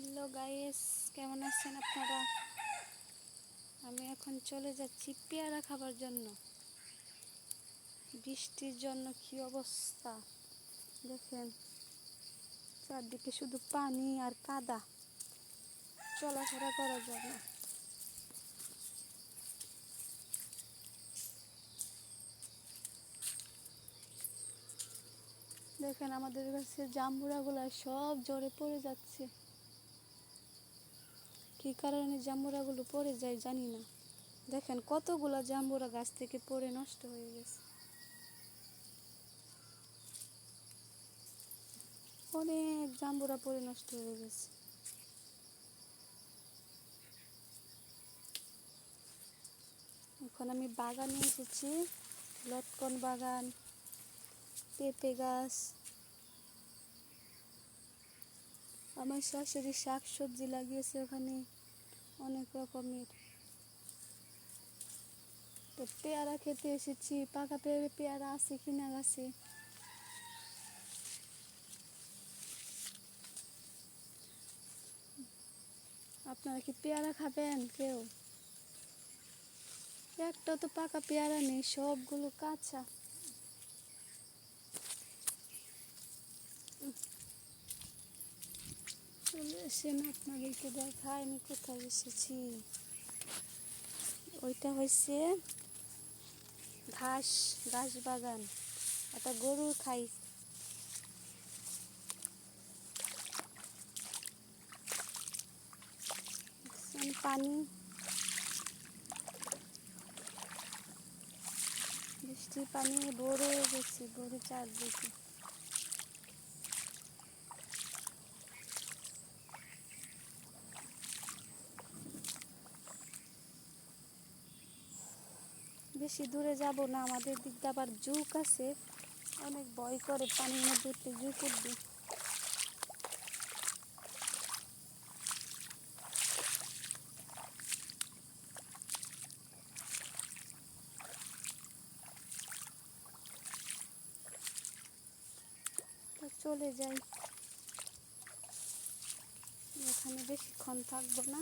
Hello guys, কেমন আছেন আপনারা? আমি এখন চলে যাচ্ছি পেয়ারা খাবার জন্য। বৃষ্টির জন্য কি অবস্থা দেখেন, চারদিকে শুধু পানি আর কাদা, চলাফেরা করা যায় না। দেখেন আমাদের কাছে জাম্বুরাগুলো সব ঝরে পড়ে যাচ্ছে। কি কারণে জাম্বুরাগুলো পড়ে যায় জানি না। দেখেন কতগুলা জাম্বুরা গাছ থেকে পড়ে নষ্ট হয়ে গেছে। অনেক জাম্বুরা পড়ে নষ্ট হয়ে গেছে। এখন আমি বাগানে এসেছি, লটকন বাগান, পেঁপে গাছ। আমার শাশুড়ি শাক সবজি লাগিয়েছে ওখানে অনেক রকমের। তো পেয়ারা খেতে এসেছি, পাকা পেয়ারা আছে কিনা গাছে। আপনারা কি পেয়ারা খাবেন কেউ? একটা তো পাকা পেয়ারা নেই, সবগুলো কাঁচা। চলে এসেন, আপনাদেরকে দেখায় আমি কোথায় এসেছি। ওইটা হয়েছে ঘাস বাগান, একটা গরু খাই। পানি, বৃষ্টির পানি ভরে গেছে, ভরে চারদিকে। বেশি দূরে যাব না, আমাদের দিক দিয়ে আবার জুক আছে, অনেক ভয় করে পানির মধ্যে উঠতে, জুক উঠবে। তো চলে যাই, এখানে বেশিক্ষণ থাকবো না।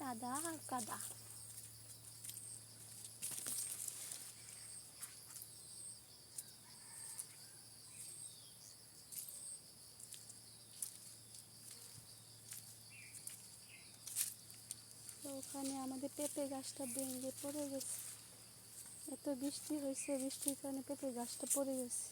কাদা আর কাদা। তো ওখানে আমাদের পেঁপে গাছটা ভেঙে পড়ে গেছে। এত বৃষ্টি হয়েছে, বৃষ্টির কারণে পেঁপে গাছটা পড়ে গেছে।